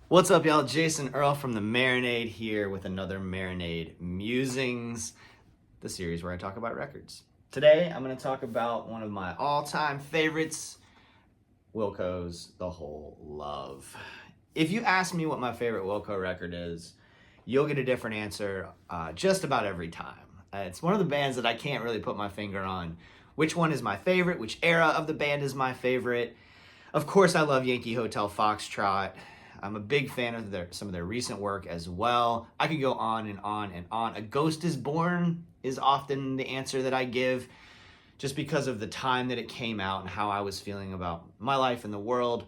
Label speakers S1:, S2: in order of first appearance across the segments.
S1: What's up, y'all? Jason Earl from the Marinade here with another Marinade Musings, the series where I talk about records. Today, I'm going to talk about one of my all-time favorites, Wilco's The Whole Love. If you ask me what my favorite Wilco record is, you'll get a different answer just about every time. It's one of the bands that I can't really put my finger on which one is my favorite, which era of the band is my favorite. Of course, I love Yankee Hotel Foxtrot. I'm a big fan of some of their recent work as well. I could go on and on and on. A Ghost is Born is often the answer that I give just because of the time that it came out and how I was feeling about my life and the world.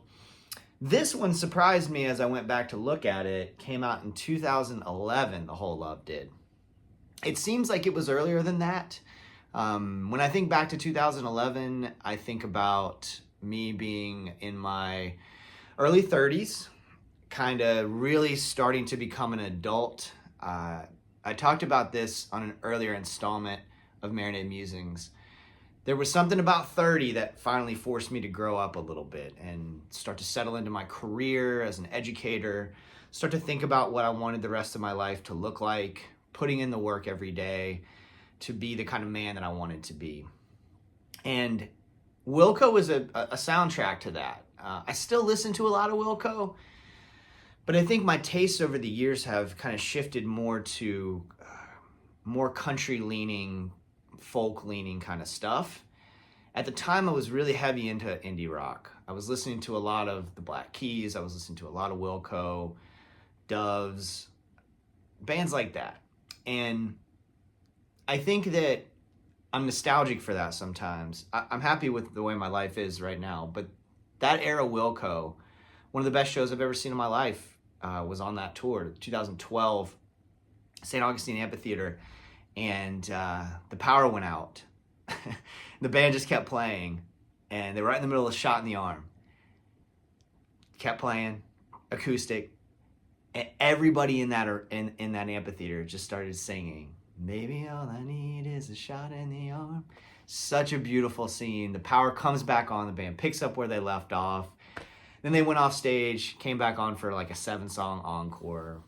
S1: This one surprised me as I went back to look at it. Came out in 2011, The Whole Love did. It seems like it was earlier than that. When I think back to 2011, I think about me being in my early 30s, kind of really starting to become an adult. I talked about this on an earlier installment of Marinade Musings. There was something about 30 that finally forced me to grow up a little bit and start to settle into my career as an educator, start to think about what I wanted the rest of my life to look like, putting in the work every day to be the kind of man that I wanted to be. And Wilco was a soundtrack to that. I still listen to a lot of Wilco, but I think my tastes over the years have kind of shifted more to more country-leaning, folk-leaning kind of stuff. At the time, I was really heavy into indie rock. I was listening to a lot of the Black Keys. I was listening to a lot of Wilco, Doves, bands like that. And I think that I'm nostalgic for that sometimes. I'm happy with the way my life is right now, but that era Wilco, one of the best shows I've ever seen in my life, was on that tour, 2012, St. Augustine Amphitheater, and the power went out. The band just kept playing, and they were right in the middle of Shot in the Arm. Kept playing, acoustic, and everybody in that amphitheater just started singing, "Maybe all I need is a shot in the arm." Such a beautiful scene. The power comes back on, the band picks up where they left off. Then they went off stage, came back on for like a 7-song encore.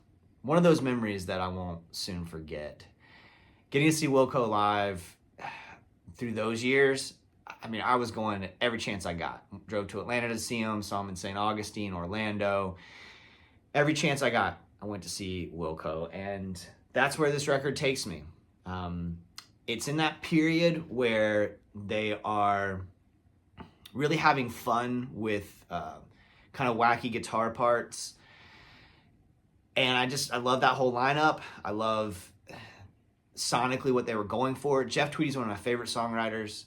S1: One of those memories that I won't soon forget. Getting to see Wilco live through those years, I mean, I was going every chance I got. Drove to Atlanta to see him, saw him in St. Augustine, Orlando. Every chance I got, I went to see Wilco, and that's where this record takes me. It's in that period where they are really having fun with kind of wacky guitar parts. And I love that whole lineup. I love sonically what they were going for. Jeff Tweedy's one of my favorite songwriters,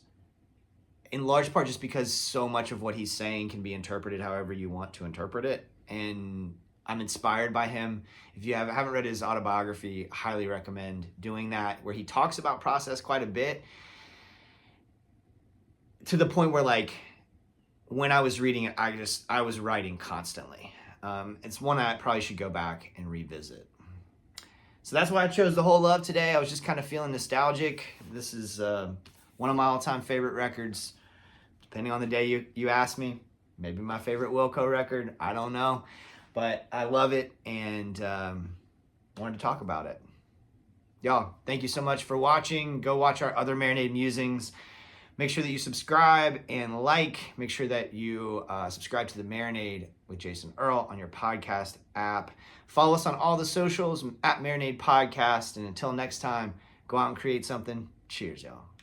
S1: in large part just because so much of what he's saying can be interpreted however you want to interpret it. And I'm inspired by him. If you haven't read his autobiography, I highly recommend doing that, where he talks about process quite a bit, to the point where, like, when I was reading it, I was writing constantly. It's one I probably should go back and revisit. So that's why I chose The Whole Love today. I was just kind of feeling nostalgic. This is one of my all-time favorite records. Depending on the day you ask me, maybe my favorite Wilco record. I don't know. But I love it, and wanted to talk about it. Y'all, thank you so much for watching. Go watch our other Marinade Musings. Make sure that you subscribe and like. Make sure that you subscribe to the Marinade with Jason Earl on your podcast app. Follow us on all the socials at Marinade Podcast. And until next time, go out and create something. Cheers, y'all.